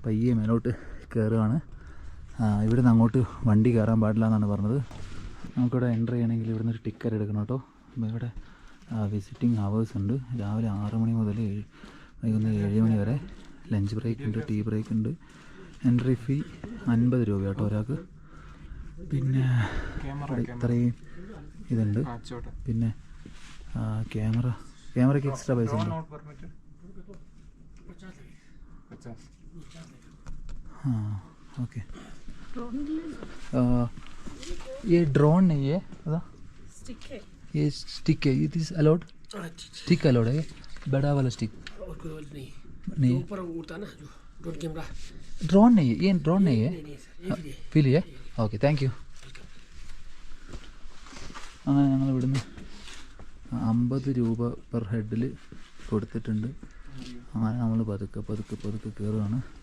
പയ്യെ മേലോട്ട് കയറുകയാണ്. ഇവിടുന്ന് അങ്ങോട്ട് വണ്ടി കയറാൻ പാടില്ല എന്നാണ് പറഞ്ഞത്. നമുക്കിവിടെ എൻ്റർ ചെയ്യണമെങ്കിൽ ഇവിടുന്ന് ഒരു ടിക്കറ്റ് എടുക്കണം കേട്ടോ. ഇവിടെ വിസിറ്റിംഗ് അവേഴ്സ് ഉണ്ട്. രാവിലെ 6 മണി മുതൽ വൈകുന്നേരം 7 മണി വരെ. ലഞ്ച് ബ്രേക്ക് ഉണ്ട്, ടീ ബ്രേക്ക് ഉണ്ട്. എൻട്രി ഫീ 50 രൂപ കേട്ടോ ഒരാൾക്ക്. പിന്നെ ഇത്രയും ഇതുണ്ട്. പിന്നെ ക്യാമറയ്ക്ക് എക്സ്ട്രാ പൈസ ഉണ്ട്. हाँ ओके. ये ड्रोन नहीं है, स्टिक है. ये स्टिक है. It is allowed. Stick allowed है. बड़ा वाला स्टिक नहीं. ऊपर उड़ता ना जो ड्रोन कैमरा. ड्रोन नहीं है. ये ड्रोन नहीं है. ഫീൽ ചെയ്യേ. Okay, thank you. അങ്ങനെ ഞങ്ങൾ ഇവിടുന്ന് 50 രൂപ പെർ ഹെഡിൽ കൊടുത്തിട്ടുണ്ട്. അങ്ങനെ നമ്മൾ പതുക്കെ കയറുകയാണ്.